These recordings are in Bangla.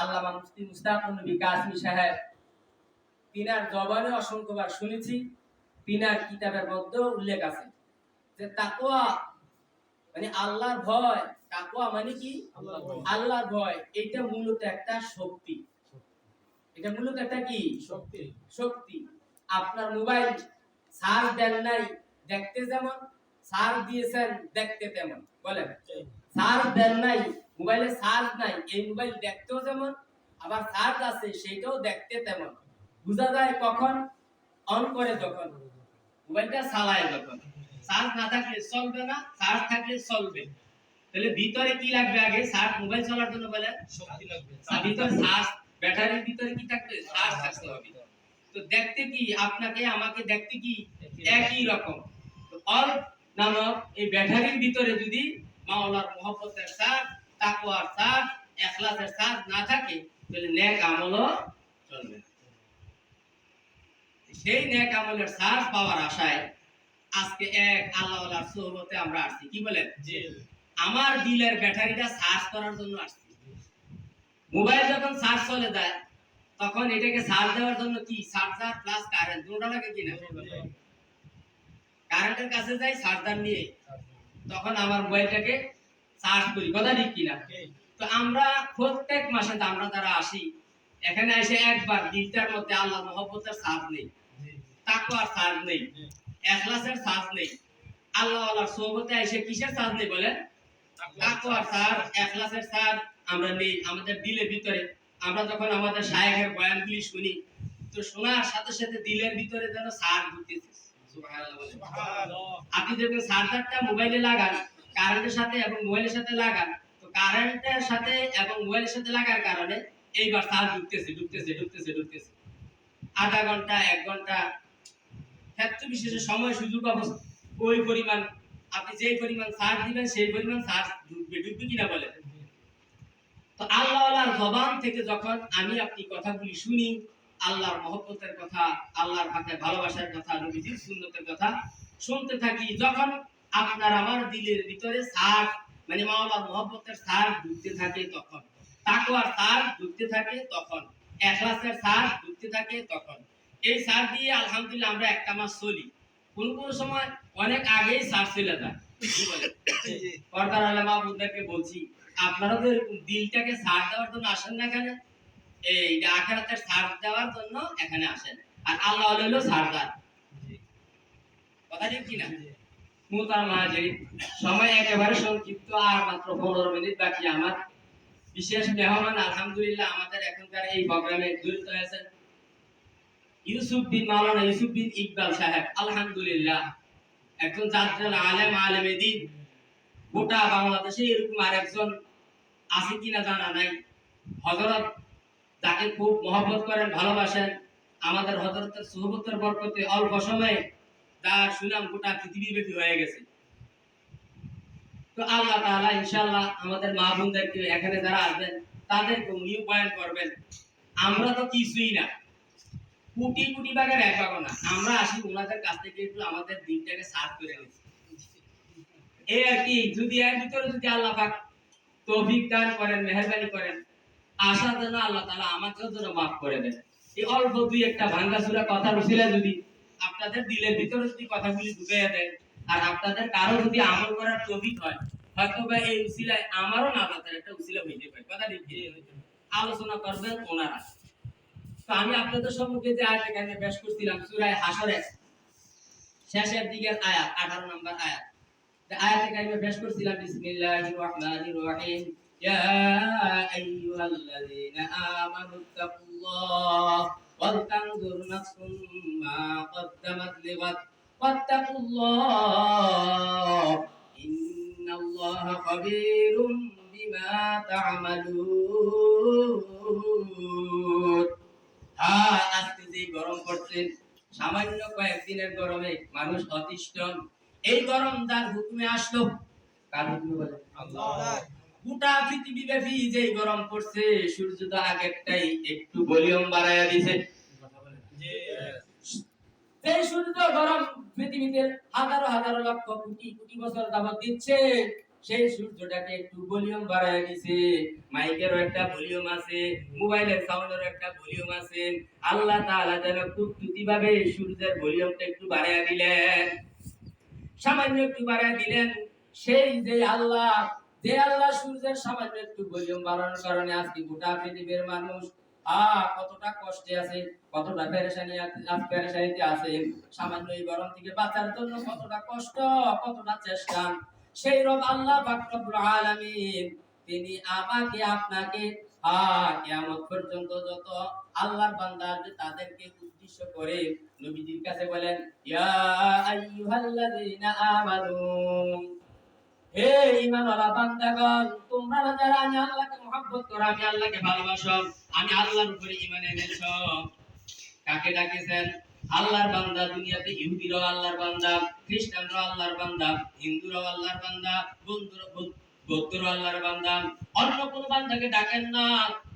আল্লামা মুফতি মুস্তাফুর নবী কাসমি সাহেব তিনার জবানে অসংখ্যবার শুনেছি, তিনার কিতাবের মধ্যে উল্লেখ আছে যে তাকওয়া মানে আল্লাহর ভয়। তাকওয়া মানে কি? আল্লাহর ভয়। এটা মূলত একটা শক্তি। এটা মূলত একটা কি শক্তি? শক্তি। আপনার মোবাইল চার্জ দেন নাই, দেখতে যেমন, চার্জ দিয়েছেন দেখতে তেমন। বলেন, চার্জ দেন নাই, মোবাইলে চার্জ নাই, এই মোবাইল দেখতেও যেমন, আবার চার্জ আছে সেটাও দেখতে তেমন। বোঝা যায় কখন? অন করে যখন, মোবাইলটা চালায় যখন। চার্জ না থাকলে চলবে না, চার্জ থাকলে চলবে। তাহলে ভিতরে কি লাগবে? আগে চার্জ, মোবাইল চালানোর জন্য বলে শক্তি লাগবে। ভিতরে চার্জ, ব্যাটারির ভিতরে কি থাকবে? চার্জ থাকতে হবে। তো দেখতে কি আপনাকে আমাকে দেখতে কি একই রকম। তো অল নামক এই ব্যাটারির ভিতরে যদি মাওলার মহব্বতের চার্জ, তাকওয়ার চার্জ, ইখলাসের চার্জ না থাকে তাহলে নেক আমলও চলবে না। সেই নেক আমলের চার্জ পাওয়ার আশায় আজকে এক আল্লাহওয়ালার সোহবতে আমরা আসছি। কি বলেন? জি। আমার দিলের ব্যাটারিটা চার্জ করার জন্য আসছি। মোবাইল যখন চার্জ চলে যায় তখন এটাকে চার্জ দেওয়ার জন্য কি চার্জার প্লাস কারেন্ট দুটোটা লাগে কিনা? কারেন্টের কাছে যাই চার্জার নিয়ে, তখন আমার মোবাইলটাকে চার্জ করি। কথা ঠিক কিনা? তো আমরা প্রত্যেক মাসে আমরা যারা আসি এখানে এসে একবার দিলটার মধ্যে আল্লাহর মহব্বতের চার্জ নেই, তাকওয়ার চার্জ নেই, ইখলাসের চার্জ নেই। আল্লাহওয়ালার সোহবতে এসে কিসের চার্জ নেই বলেন? তাকওয়ার চার্জ, ইখলাসের চার্জ আমরা নেই আমাদের দিলের ভিতরে। আমরা যখন আমাদের শায়েখের বয়ানগুলি শুনি তো শোনার সাথে সাথে দিলের ভিতরে যেন চার্জ ঢুকতেছে। সুবহানাল্লাহ, সুবহানাল্লাহ। আপনি যখন চার্জারটা মোবাইলে লাগান, কারেন্টের সাথে এবং মোবাইলের সাথে লাগান, তো কারেন্টের সাথে এবং মোবাইলের সাথে লাগার কারণে এইবার চার্জ ঢুকতেছে ঢুকতেছে ঢুকতেছে ঢুকতেছে। আধা ঘন্টা, 1 ঘন্টা, ক্ষেত্র বিশেষে সময় সুযোগ অবস্থা ওই পরিমাণ আপনি যেই পরিমাণ চার্জ দিবেন সেই পরিমাণ চার্জ ঢুকবে। ঢুকবে কিনা বলেন? তো আল্লাহওয়ালার জবান থেকে যখন আমি আপনি কথাগুলি শুনি, আল্লাহর মহব্বতের কথা, আল্লাহর হাতে ভালোবাসার কথা, নবীজির সুন্নতের কথা শুনতে থাকি, যখন আপনার আমার দিলের ভিতরে চার্জ মানে মাওলার মহব্বতের চার্জ ঢুকতে থাকে তখন, তাকওয়ার চার্জ ঢুকতে থাকে তখন, ইখলাসের চার্জ ঢুকতে থাকে তখন, এই চার্জ দিয়ে আলহামদুলিল্লাহ আমরা একটা মাস চলি। কোন কোন সময় অনেক আগেই চার্জ চলে যায়। কি বলে? পর্দার আলেমা বুদ্ধাকে বলছি, আপনারা তো এরকম দিলটাকে চার্জ দেওয়ার জন্য আসেন না এখানে, এই আখিরাতের চার্জ দেওয়ার জন্য এখানে আসেন। আর আল্লাহ হলো চার্জার। কথা ঠিক কি না? মুহতারাম হাজিরিন, সময় একেবারে সংক্ষিপ্ত, আর মাত্র 15 মিনিট বাকি। আমার বিশেষ মেহমান আলহামদুলিল্লাহ আমাদের এখনকার এই প্রোগ্রামে জড়িত হয়েছেন ইউসুফ বিন মাওলানা ইউসুফ বিন ইকবাল সাহেব। আলহামদুলিল্লাহ একজন জাতীয় আলেম, আলেমে দ্বীন। গোটা বাংলাদেশে এরকম আরেকজন আছে কিনা জানা নাই। হযরত যাকে খুব মহব্বত করেন, ভালোবাসেন, আমাদের হযরতের সুহবতের বরকতে অল্প সময়ে তার সুনাম গোটা পৃথিবীব্যাপী হয়ে গেছে। তো আল্লাহ তাআলা ইনশাআল্লাহ আমাদের মা বোনদেরকে এখানে যারা আসবেন তাদেরকে নিউ পয়েন্ট করবেন। আমরা তো কিছুই না, কোটি কোটি ভাগের এক ভাগও না। আমরা আসি ওনাদের কাছ থেকে একটু আমাদের দিনটাকে সার্ভ করে নিচ্ছি, এই আর কি। যদি এর ভিতরে যদি আল্লাহ পাক তৌফিক দান করেন, মেহেরবানি করেন, আশা যেন আল্লাহ তাআলা আমাকেও যেন মাফ করে দেন। এই অল্প দুই একটা ভাঙাচোরা কথার উসিলায় যদি আপনাদের দিলের ভিতরে যদি কথাগুলি ঢুকাইয়া দেন, আর আপনাদের কারো যদি আমল করার তৌফিক হয়, হয়তো বা এই উসিলায় আমারও নাজাতের একটা উসিলা হইতে পারে। কথা ঠিক? আলোচনা করবেন ওনারা। তো আমি আপনাদের সম্মুখে যে আয়াত এখানে পেশ করছিলাম সূরা হাশরের শেষের দিকের আয়াত, 18 নম্বর আয়াত। আয়াত এখানে পেশ করছিলাম বিসমিল্লাহির রহমানির রহিম। ইয়া আইয়ুহাল্লাযীনা আমানুত্তাকুল্লাহ ওয়াল তানজুর নাফসুম মা কদ্দামাত লিগাদ ওয়াত্তাকুল্লাহ ইন্নাল্লাহা খাবীরুম বিমা তা'মালুন। আজকে যে গরম পড়ছে, সামান্য কয়েকদিনের গরমে মানুষ অতিষ্ঠ। এই গরম যার হুকুমে আসলো, কার হুকুমে বলে? আল্লাহ। গোটা পৃথিবী ব্যাপী যে গরম পড়ছে, সূর্য তো আগেরটাই একটু ভলিউম বাড়ায়া দিয়েছে। যে সূর্য গরম পৃথিবীতে হাজারো হাজারো লক্ষ কোটি কোটি বছর যাবত দিচ্ছে, সেই সূর্যটাকে একটু ভলিউম বাড়ায় দিছে, মাইকেরও একটা ভলিউম আছে, মোবাইলের সাউন্ডেরও একটা ভলিউম আছে। আল্লাহ তাআলা যেন কুদরতি ভাবে সূর্যের ভলিউমটা একটু বাড়ায় দিলেন, সামান্য একটু বাড়ায় দিলেন। সেই যে আল্লাহ সূর্যের সামান্য একটু ভলিউম বাড়ানোর কারণে আজকে গোটা পৃথিবীর মানুষ কতটা কষ্টে আছে, কতটা পেরেশানিতে আছে, সামান্য এই গরম থেকে বাঁচার জন্য কতটা কষ্ট, কতটা চেষ্টা। সেই রব আল্লাহ পাক রব্বুল আলামিন তিনি আমাকে আপনাকে কিয়ামত পর্যন্ত যত আল্লাহর বান্দা আছে তাদেরকে উদ্দেশ্য করে নবীজির কাছে বলেন, ইয়া আইয়ুহাল্লাযীনা আমানু, হে ঈমানওয়ালা বান্দাগণ, তোমরা যারা আমি আল্লাহকে মহব্বত করো, আমি আল্লাহকে ভালোবাসো, আমি আল্লাহর উপরে ঈমান এনেছো। কাকে ডাকেছেন? আল্লাহর বান্দা। দুনিয়াতে ইহুদিরাও আল্লাহর বান্দা, খ্রিস্টানরাও আল্লাহর বান্দা, হিন্দুরাও আল্লাহর বান্দা, বৌদ্ধরাও আল্লাহর বান্দা। অন্য কোন বান্দাকে ডাকেন না,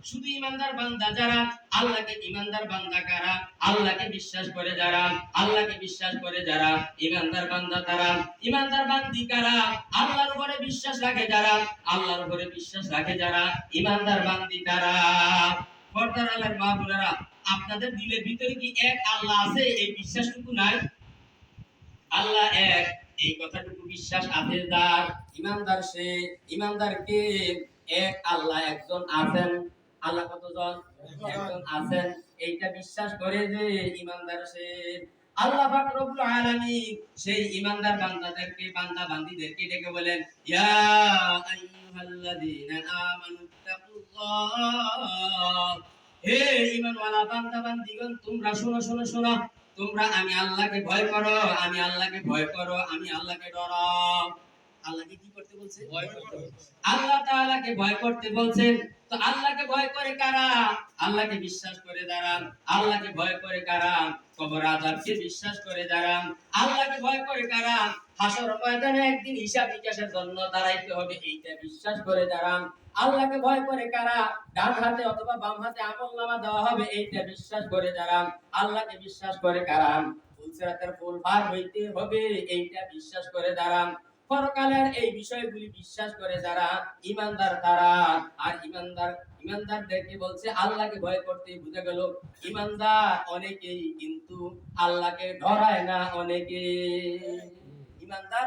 শুধু ইমানদার বান্দা যারা, আল্লাহকে ইমানদার বান্দা কারা? আল্লাহকে বিশ্বাস করে যারা, আল্লাহকে বিশ্বাস করে যারা ইমানদার বান্দা তারা। ইমানদার বান্দি কারা? আল্লাহর উপরে বিশ্বাস রাখে যারা, আল্লাহর উপরে বিশ্বাস রাখে যারা ইমানদার বান্দি তারা। পর্দার আলের মা বোনেরা, আপনাদের দিলের ভিতরে কি এক আল্লাহ আছে? এই বিশ্বাসটুকু নাই? আল্লাহ এক, এই কথাটুকু বিশ্বাস আছে যার, ইমানদার সে। ইমানদারকে এক আল্লাহ একজন আছেন। আল্লাহ কতজন? একজন আছেন। এইটা বিশ্বাস করে যে ইমানদার সে। আল্লাহ পাক রব্বুল আলামিন সেই ইমানদার বান্দাদেরকে, বান্দা বান্দীদেরকে ডেকে বলেন, ইয়া আইয়ুহাল্লাযীনা আমানুত্তাকুল্লাহ, হে ঈমানওয়ালা বান্দা বান্দীগণ, তোমরা শোনো শোনো শোনো, তোমরা আমি আল্লাহকে ভয় করো, আমি আল্লাহকে ভয় করো, আমি আল্লাহকে ডরাও। আল্লাহকে কি করতে বলছে? ভয় করতে। আল্লাহ তাআলাকে ভয় করতে বলছেন। তো আল্লাহকে ভয় করে কারা? আল্লাহকে বিশ্বাস করে যারা। আল্লাহকে ভয় করে কারা? কবর আযাবকে বিশ্বাস করে যারা। আল্লাহকে ভয় করে কারা? হাসর ময়দানে একদিন হিসাব নিকাশের জন্য দাঁড়াইতে হবে, এইটা বিশ্বাস করে যারা। আল্লাহকে ভয় করে কারা? ডান হাতে অথবা বাম হাতে আমলনামা দেওয়া হবে, এইটা বিশ্বাস করে যারা। আল্লাহকে বিশ্বাস করে কারা? ফুলসিরাতের ফুল পার হইতে হবে, এইটা বিশ্বাস করে যারা। পরকালের এই বিষয়গুলি বিশ্বাস করে যারা ইমানদার তারা। আর ইমানদারদেরকে বলছে আল্লাহকে ভয় করতে। বুঝা গেল, ইমানদার অনেকেই কিন্তু আল্লাহকে ডরায় না অনেকে। ইমানদার